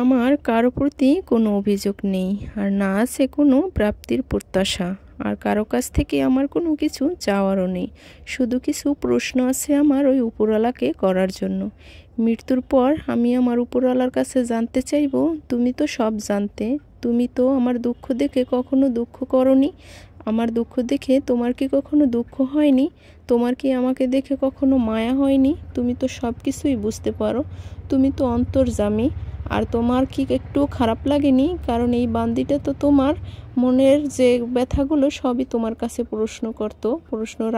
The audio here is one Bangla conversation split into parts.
আমার কারো প্রতি কোনো অভিযোগ নেই, আর না আছে কোনো প্রাপ্তির প্রত্যাশা। আর কারো কাছ থেকে আমার কোনো কিছু চাওয়ারও নেই। শুধু কিছু প্রশ্ন আছে আমার ওই উপরওয়ালাকে করার জন্য। মৃত্যুর পর আমি আমার উপরওয়ালার কাছে জানতে চাইবো, তুমি তো সব জানতে, তুমি তো আমার দুঃখ দেখে কখনো দুঃখ করনি। আমার দুঃখ দেখে তোমার কি কখনো দুঃখ হয়নি? তোমার কি আমাকে দেখে কখনো মায়া হয়নি? তুমি তো সব কিছুই বুঝতে পারো, তুমি তো অন্তর্যামী। আর তোমার কি একটু খারাপ লাগেনি? কারণ এই বান্দিটা তো তোমার মনের যে ব্যথাগুলো সবই তোমার কাছে প্রশ্ন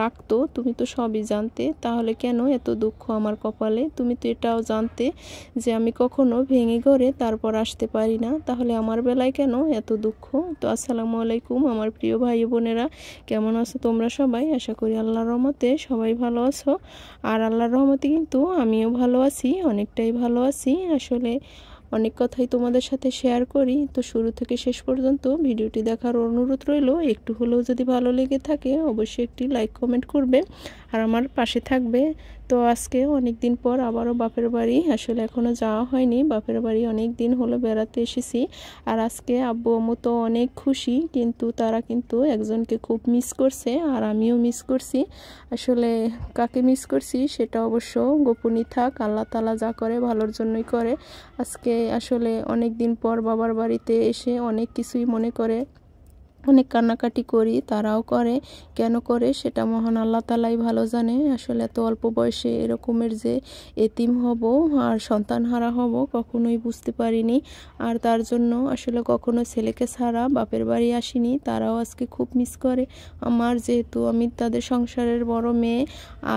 রাখতো। তুমি তো সবই জানতে, তাহলে কেন এত দুঃখ আমার কপালে? তুমি তো এটাও জানতে যে আমি কখনো ভেঙে ঘরে তারপর আসতে পারি না, তাহলে আমার বেলায় কেন এত দুঃখ? তো আসসালামু আলাইকুম আমার প্রিয় ভাই বোনেরা, কেমন আছো তোমরা সবাই? আশা করি আল্লাহর রহমতে সবাই ভালো আছো। আর আল্লাহর রহমতে কিন্তু আমিও ভালো আছি, অনেকটাই ভালো আছি। আসলে অনেক কথাই তোমাদের সাথে শেয়ার করি, তো শুরু থেকে শেষ পর্যন্ত ভিডিওটি দেখার অনুরোধ রইল। একটু হলেও যদি ভালো লেগে থাকে অবশ্যই একটি লাইক কমেন্ট করবে আর আমার পাশে থাকবে। তো আজকে অনেক দিন পর আবারও বাপের বাড়ি, আসলে এখনও যাওয়া হয়নি বাপের বাড়ি, অনেক দিন হলো বেড়াতে এসেছি। আর আজকে আব্বু আম্মু তো অনেক খুশি, কিন্তু তারা কিন্তু একজনকে খুব মিস করছে, আর আমিও মিস করছি। আসলে কাকে মিস করছি সেটা অবশ্য গোপনই থাক, আল্লাহ তাআলা যা করে ভালোর জন্যই করে। আজকে আসলে অনেক দিন পর বাবার বাড়িতে এসে অনেক কিছুই মনে করে, অনেক কান্নাকাটি করি, তারাও করে। কেন করে সেটা মহান আল্লাহ তাআলাই ভালো জানে। আসলে এত অল্প বয়সে এরকমের যে এতিম হব আর সন্তানহারা হব কখনোই বুঝতে পারিনি। আর তার জন্য আসলে কখনো ছেলেকে ছাড়া বাপের বাড়ি আসিনি। তারাও আজকে খুব মিস করে আমার, যেহেতু আমি তাদের সংসারের বড় মেয়ে,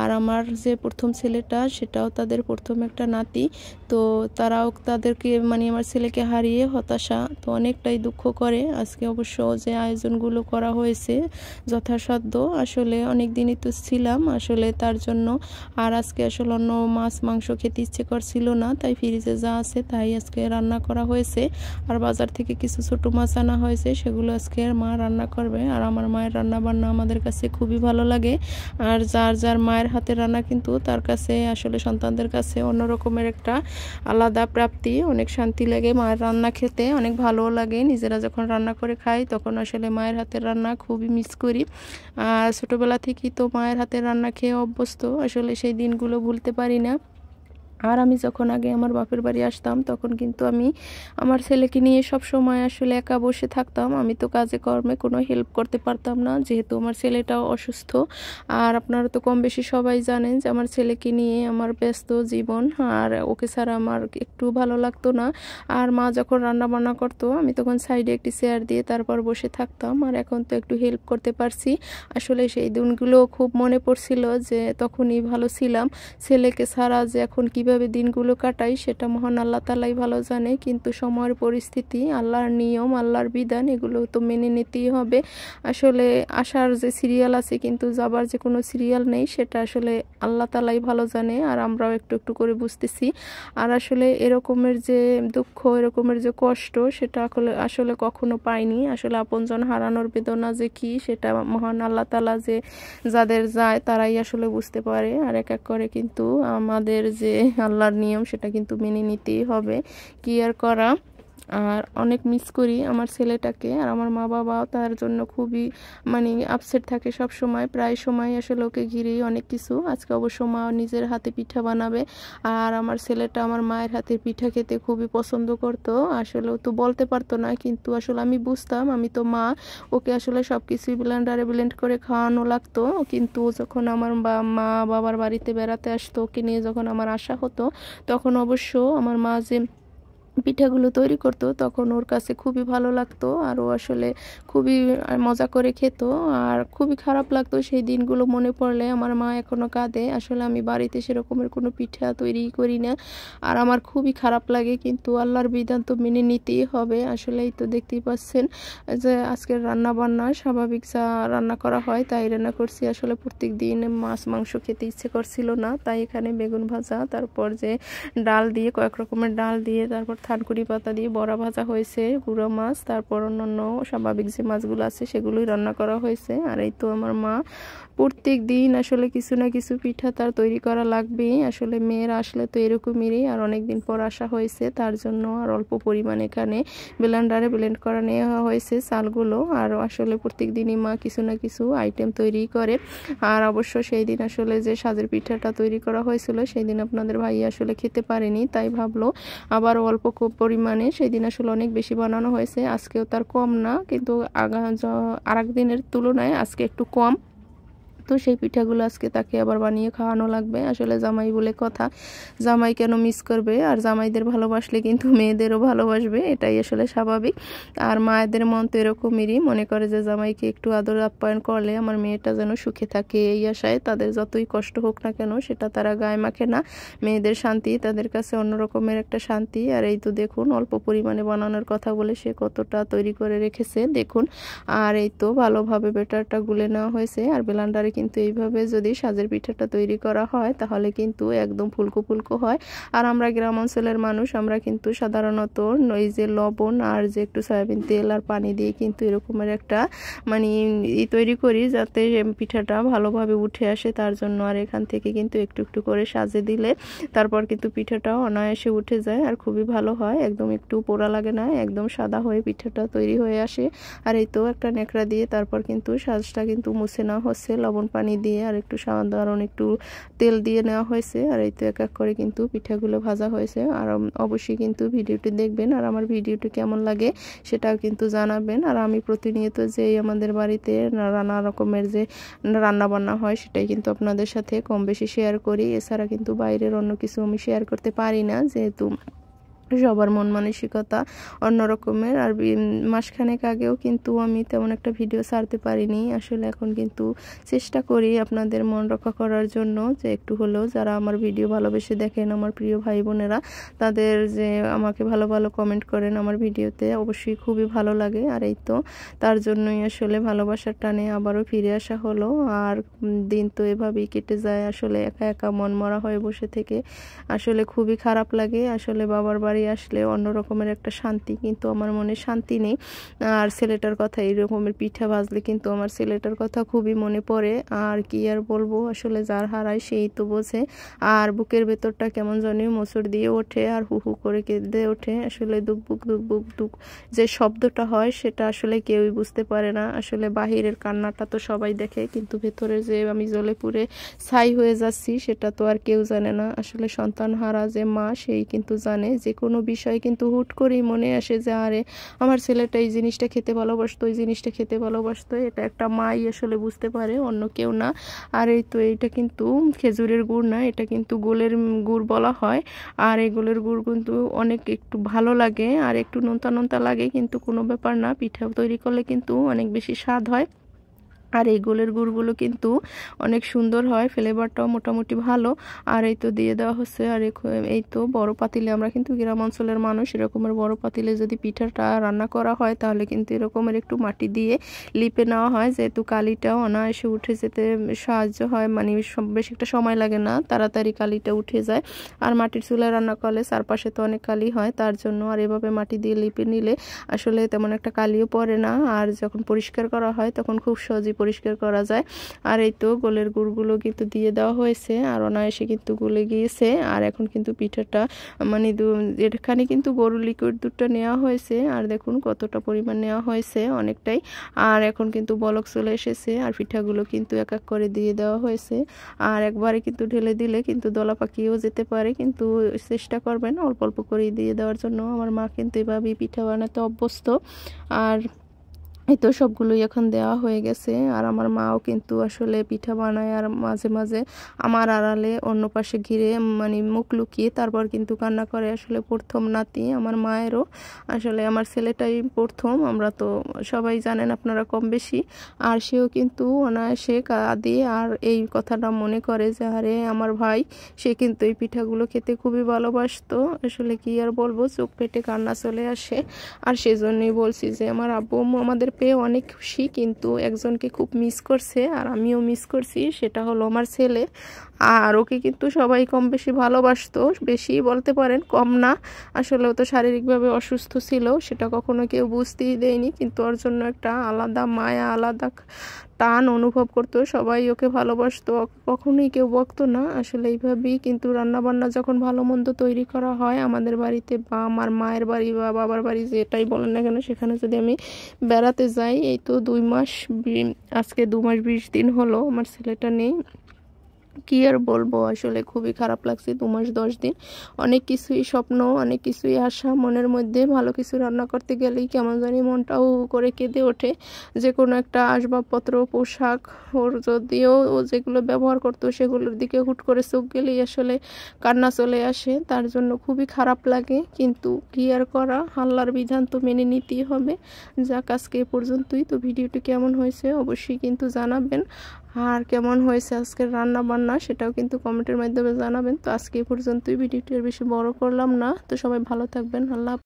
আর আমার যে প্রথম ছেলেটা সেটাও তাদের প্রথম একটা নাতি। তো তারাও তাদেরকে আমার ছেলেকে হারিয়ে হতাশা, তো অনেকটাই দুঃখ করে। আজকে অবশ্য যে আয়োজনগুলো করা হয়েছে যথাসাধ্য, আসলে অনেক দিনই তো ছিলাম আসলে তার জন্য। আর আজকে আসলে অন্য মাছ মাংস খেতে ইচ্ছে করছিল না, তাই ফ্রিজে যা আছে তাই আজকে রান্না করা হয়েছে। আর বাজার থেকে কিছু ছোট মাছ আনা হয়েছে, সেগুলো আজকে মা রান্না করবে। আর আমার মায়ের রান্না বান্না আমাদের কাছে খুবই ভালো লাগে। আর যার যার মায়ের হাতের রান্না কিন্তু তার কাছে আসলে সন্তানদের কাছে অন্যরকমের একটা আলাদা প্রাপ্তি, অনেক শান্তি লাগে। মায়ের রান্না খেতে অনেক ভালোও লাগে। নিজেরা যখন রান্না করে খাই তখন আসলে মায়ের হাতের রান্না খুবই মিস করি। আর ছোটোবেলা থেকেই তো মায়ের হাতের রান্না খেয়ে অভ্যস্ত, আসলে সেই দিনগুলো ভুলতে পারি না। আর আমি যখন আগে আমার বাপের বাড়ি আসতাম তখন কিন্তু আমি আমার ছেলেকে নিয়ে সব সময় আসলে একা বসে থাকতাম। আমি তো কাজে কর্মে কোনো হেল্প করতে পারতাম না, যেহেতু আমার ছেলেটাও অসুস্থ। আর আপনারা তো কম বেশি সবাই জানেন যে আমার ছেলেকে নিয়ে আমার ব্যস্ত জীবন, আর ওকে ছাড়া আমার একটু ভালো লাগতো না। আর মা যখন রান্না বান্না করতো আমি তখন সাইডে একটি চেয়ার দিয়ে তারপর বসে থাকতাম। আর এখন তো একটু হেল্প করতে পারছি। আসলে সেই দিনগুলো খুব মনে পড়ছিল যে তখনই ভালো ছিলাম। ছেলেকে ছাড়া যে এখন কিভাবে দিনগুলো কাটাই সেটা মহান আল্লাহ তাআলাই ভালো জানে, কিন্তু সময়ের পরিস্থিতি, আল্লাহর নিয়ম, আল্লাহর বিধান, এগুলো তো মেনে নিতেই হবে। আসলে আসার যে সিরিয়াল আছে কিন্তু যাবার যে কোনো সিরিয়াল নেই, সেটা আসলে আল্লাহ তাআলাই ভালো জানে, আর আমরাও একটু একটু করে বুঝতেছি। আর আসলে এরকমের যে দুঃখ, এরকমের যে কষ্ট, সেটা আসলে কখনো পাইনি। আসলে আপনজন হারানোর বেদনা যে কি সেটা মহান আল্লাহ তাআলা যে যাদের যায় তারাই আসলে বুঝতে পারে। আর এক এক করে কিন্তু আমাদের যে আল্লাহর নিয়ম সেটা কিন্তু মেনে নিতেই হবে, কি আর করা। আর অনেক মিস করি আমার ছেলেটাকে। আর আমার মা বাবাও তার জন্য খুবই আপসেট থাকে সব সময়, প্রায় সময় আসলে ওকে ঘিরেই অনেক কিছু। আজকে অবশ্য মা নিজের হাতে পিঠা বানাবে, আর আমার ছেলেটা আমার মায়ের হাতের পিঠা খেতে খুবই পছন্দ করতো। আসলে ও তো বলতে পারতো না, কিন্তু আসলে আমি বুঝতাম, আমি তো মা, ওকে আসলে সব কিছুই ব্লেন্ডারে ব্লেন্ড করে খাওয়ানো লাগতো। কিন্তু যখন আমার মা বাবার বাড়িতে বেড়াতে আসতো, ওকে নিয়ে যখন আমার আসা হতো, তখন অবশ্য আমার মা যে পিঠাগুলো তৈরি করতো তখন ওর কাছে খুবই ভালো লাগতো, আর ও আসলে খুবই মজা করে খেত। আর খুবই খারাপ লাগতো সেই দিনগুলো মনে পড়লে, আমার মা এখনো কাঁদে। আসলে আমি বাড়িতে সেরকমের কোনো পিঠা তৈরি করি না, আর আমার খুবই খারাপ লাগে, কিন্তু আল্লাহর বিধান তো মেনে নিতেই হবে। আসলেই তো দেখতেই পাচ্ছেন যে আজকের রান্না বান্না স্বাভাবিক যা রান্না করা হয় তাই রান্না করছি। আসলে প্রত্যেক দিন মাছ মাংস খেতে ইচ্ছে করছিল না, তাই এখানে বেগুন ভাজা, তারপর যে ডাল দিয়ে, কয়েক রকমের ডাল দিয়ে, তারপর থানকুনি পাতা দিয়ে বড়া ভাজা হয়েছে, গুঁড়া মাছ, তারপর অন্যান্য স্বাভাবিক যে মাছগুলো আছে সেগুলোই রান্না করা হয়েছে। আর এই তো আমার মা প্রত্যেক দিন আসলে কিছু না কিছু পিঠা তার তৈরি করা লাগবেই। আসলে মেয়েরা আসলে তো এরকমেরই, আর অনেক দিন পর আসা হয়েছে তার জন্য আর অল্প পরিমাণ এখানে ব্লেন্ডারে ব্লেন্ড করা নেওয়া হয়েছে চালগুলো। আর আসলে প্রত্যেক দিনই মা কিছু না কিছু আইটেম তৈরি করে। আর অবশ্য সেই দিন আসলে যে সাজের পিঠাটা তৈরি করা হয়েছিল সেই দিন আপনাদের ভাই আসলে খেতে পারেনি, তাই ভাবলো আবার অল্প পরিমাণে, সেই দিন আসলে অনেক বেশি বানানো হয়েছে। আজকেও তার কম না, কিন্তু আর এক দিনের তুলনায় আজকে একটু কম। তো সেই পিঠাগুলো আজকে তাকে আবার বানিয়ে খাওয়ানো লাগবে। আসলে জামাই বলে কথা, জামাই কেন মিস করবে, আর জামাইদের ভালোবাসলে কিন্তু মেয়েদেরও ভালোবাসবে, এটাই আসলে স্বাভাবিক। আর মায়েদের মন তো এরকমেরই, মনে করে যে জামাইকে একটু আদর আপ্যায়ন করলে আমার মেয়েটা যেন সুখে থাকে, এই আশায় তাদের যতই কষ্ট হোক না কেন সেটা তারা গায়ে মাখে না। মেয়েদের শান্তি তাদের কাছে অন্য রকমের একটা শান্তি। আর এই তো দেখুন অল্প পরিমাণে বানানোর কথা বলে সে কতটা তৈরি করে রেখেছে দেখুন। আর এই তো ভালোভাবে ব্যাটারটা গুলে নেওয়া হয়েছে। আর ব্লেন্ডারে কিন্তু এইভাবে যদি সাজের পিঠাটা তৈরি করা হয় তাহলে কিন্তু একদম ফুলকো ফুলকো হয়। আর আমরা গ্রাম অঞ্চলের মানুষ, আমরা কিন্তু সাধারণত এই যে লবণ আর যে একটু সয়াবিন তেল আর পানি দিয়ে কিন্তু এরকমের একটা মানে তৈরি করি যাতে পিঠাটা ভালোভাবে উঠে আসে তার জন্য। আর এখান থেকে কিন্তু একটু একটু করে সাজে দিলে তারপর কিন্তু পিঠাটাও অনায়াসে উঠে যায় আর খুবই ভালো হয়, একদম একটু পোড়া লাগে না, একদম সাদা হয়ে পিঠাটা তৈরি হয়ে আসে। আর এই তো একটা ন্যাকড়া দিয়ে তারপর কিন্তু সাজটা কিন্তু মুছে নেওয়া হচ্ছে লবণ পানি দিয়ে, আর একটু সাধারণ একটু তেল দিয়ে নেওয়া হয়েছে। আর এই তো এক এক করে কিন্তু পিঠাগুলো ভাজা হয়েছে। আর অবশ্যই কিন্তু ভিডিওটি দেখবেন, আর আমার ভিডিওটি কেমন লাগে সেটাও কিন্তু জানাবেন। আর আমি প্রতিনিয়ত যে আমাদের বাড়িতে নানা রকমের যে রান্না বান্না হয় সেটাই কিন্তু আপনাদের সাথে কম বেশি শেয়ার করি, এছাড়া কিন্তু বাইরের অন্য কিছু আমি শেয়ার করতে পারি না, যেহেতু সবার মন মানসিকতা অন্য রকমের। আর মাসখানেক আগেও কিন্তু আমি তেমন একটা ভিডিও ছাড়তে পারিনি। আসলে এখন কিন্তু চেষ্টা করি আপনাদের মন রক্ষা করার জন্য, যে একটু হলেও যারা আমার ভিডিও ভালোবেসে দেখেন, আমার প্রিয় ভাই বোনেরা, তাদের যে আমাকে ভালো ভালো কমেন্ট করেন আমার ভিডিওতে, অবশ্যই খুবই ভালো লাগে। আর এই তো তার জন্যই আসলে ভালোবাসার টানে আবারও ফিরে আসা হলো। আর দিন তো এভাবেই কেটে যায়, আসলে একা একা মন মরা হয়ে বসে থেকে আসলে খুবই খারাপ লাগে। আসলে বাবার বাড়ি আসলে অন্য রকমের একটা শান্তি, কিন্তু আমার মনে শান্তি নেই। আর ছেলেটার কথা, এই রকমের পিঠা ভাজলে কিন্তু আমার ছেলেটার কথা খুবই মনে পড়ে। আর কি আর বলবো, আসলে যার হারায় সেই তো বোঝে। আর বুকের ভেতরটা কেমন জানি মোচড় দিয়ে ওঠে আর হু হু করে কেঁদে ওঠে। আসলে দুকবুক দুকবুক দুক যে শব্দটা হয় সেটা আসলে কেউই বুঝতে পারে না। আসলে বাহিরের কান্নাটা তো সবাই দেখে, কিন্তু ভেতরে যে আমি জ্বলে পুড়ে ছাই হয়ে যাচ্ছি সেটা তো আর কেউ জানে না। আসলে সন্তান হারা যে মা সেই কিন্তু জানে। যে কোনো বিষয় কিন্তু হুট করেই মনে আসে যে আরে আমার ছেলেটা এই জিনিসটা খেতে ভালোবাসতো, এই জিনিসটা খেতে ভালোবাসতো, এটা একটা মাই আসলে বুঝতে পারে, অন্য কেউ না। আর এই তো এইটা কিন্তু খেজুরের গুড় না, এটা কিন্তু গোলের গুড় বলা হয়। আর এই গোলের গুড় কিন্তু অনেক একটু ভালো লাগে আর একটু নোনতা নোনতা লাগে, কিন্তু কোনো ব্যাপার না, পিঠা তৈরি করলে কিন্তু অনেক বেশি স্বাদ হয়। আর এই গোলের গুড়গুলো কিন্তু অনেক সুন্দর হয়, ফ্লেভারটাও মোটামুটি ভালো। আর এই তো দিয়ে দেওয়া হচ্ছে। আর এই তো বড় পাতিলে, আমরা কিন্তু গ্রাম অঞ্চলের মানুষ, এরকমের বড় পাতিলে যদি পিঠাটা রান্না করা হয় তাহলে কিন্তু এরকমের একটু মাটি দিয়ে লিপে নেওয়া হয়, যেহেতু কালিটাও অনায়াসে উঠে যেতে সাহায্য হয়, মানে বেশি একটা সময় লাগে না, তাড়াতাড়ি কালিটা উঠে যায়। আর মাটির চুলায় রান্না করলে চারপাশে তো অনেক কালি হয় তার জন্য। আর এভাবে মাটি দিয়ে লিপে নিলে আসলে তেমন একটা কালিও পড়ে না, আর যখন পরিষ্কার করা হয় তখন খুব সহজে পরিষ্কার করা যায়। আর এই তো গোলের গুড়গুলো কিন্তু দিয়ে দেওয়া হয়েছে আর অনায়াসে কিন্তু গলে গিয়েছে। আর এখন কিন্তু পিঠাটা মানে এখানে কিন্তু গরুর লিকুইড দুধটা নেওয়া হয়েছে, আর দেখুন কতটা পরিমাণ নেওয়া হয়েছে, অনেকটাই। আর এখন কিন্তু বলক চলে এসেছে, আর পিঠাগুলো কিন্তু এক এক করে দিয়ে দেওয়া হয়েছে। আর একবারে কিন্তু ঢেলে দিলে কিন্তু দলা পাকিয়েও যেতে পারে, কিন্তু চেষ্টা করবেন অল্প অল্প করে দিয়ে দেওয়ার জন্য। আমার মা কিন্তু এভাবেই পিঠা বানাতে অভ্যস্ত। আর এই তো সবগুলোই এখন দেওয়া হয়ে গেছে। আর আমার মাও কিন্তু আসলে পিঠা বানায়, আর মাঝে মাঝে আমার আড়ালে অন্য পাশে ঘিরে মানে মুখ লুকিয়ে তারপর কিন্তু কান্না করে। আসলে প্রথম নাতি আমার মায়েরও, আসলে আমার ছেলেটাই প্রথম, আমরা তো সবাই জানেন আপনারা কম বেশি। আর সেও কিন্তু অনায়াসে কাঁদে আর এই কথাটা মনে করে যে আরে আমার ভাই, সে কিন্তু এই পিঠাগুলো খেতে খুবই ভালোবাসতো। আসলে কি আর বলবো, চোখ পেটে কান্না চলে আসে। আর সেজন্যই বলছি যে আমার আব্বু আমাদের পেয়ে অনেক খুশি, কিন্তু একজনকে খুব মিস করছে আর আমিও মিস করছি, সেটা হলো আমার ছেলে। আর ওকে কিন্তু সবাই কম বেশি ভালোবাসতো, বেশি বলতে পারেন, কম না। আসলে ও তো শারীরিকভাবে অসুস্থ ছিল, সেটা কখনো কেউ বুঝতেই দেয়নি, কিন্তু ওর জন্য একটা আলাদা মায়া, আলাদা টান অনুভব করতো। সবাই ওকে ভালোবাসতো, কখনোই কেউ বকতো না। আসলে এইভাবেই কিন্তু রান্নাবান্না যখন ভালো মন্দ তৈরি করা হয় আমাদের বাড়িতে বা আমার মায়ের বাড়ি বা বাবার বাড়ি, যেটাই বলেন না কেন, সেখানে যদি আমি বেড়াতে যাই, এই তো 2 মাস, আজকে 2 মাস 20 দিন হলো আমার ছেলেটা নেই। কি আর বলবো, আসলে খুবই খারাপ লাগছে। 2 মাস 10 দিন, অনেক কিছুই স্বপ্ন, অনেক কিছুই আশা মনের মধ্যে। ভালো কিছু রান্না করতে গেলেই কেমন জানি মনটাও করে কেঁদে ওঠে। যে কোনো একটা আসবাবপত্র, পোশাক, ওর যদিও ও যেগুলো ব্যবহার করতো সেগুলোর দিকে হুট করে চোখ গেলেই আসলে কান্না চলে আসে, তার জন্য খুবই খারাপ লাগে। কিন্তু কি আর করা, আল্লাহর বিধান তো মেনে নিতেই হবে। যাক, আজকে এ পর্যন্তই। তো ভিডিওটি কেমন হয়েছে অবশ্যই কিন্তু জানাবেন, আর কেমন হয়েছে আজকের রান্না বান্না সেটাও কিন্তু কমেন্টের মাধ্যমে জানাবেন। তো আজকে এই পর্যন্তই, ভিডিওটি আর বেশি বড় করলাম না। তো সবাই ভালো থাকবেন, আল্লাহ।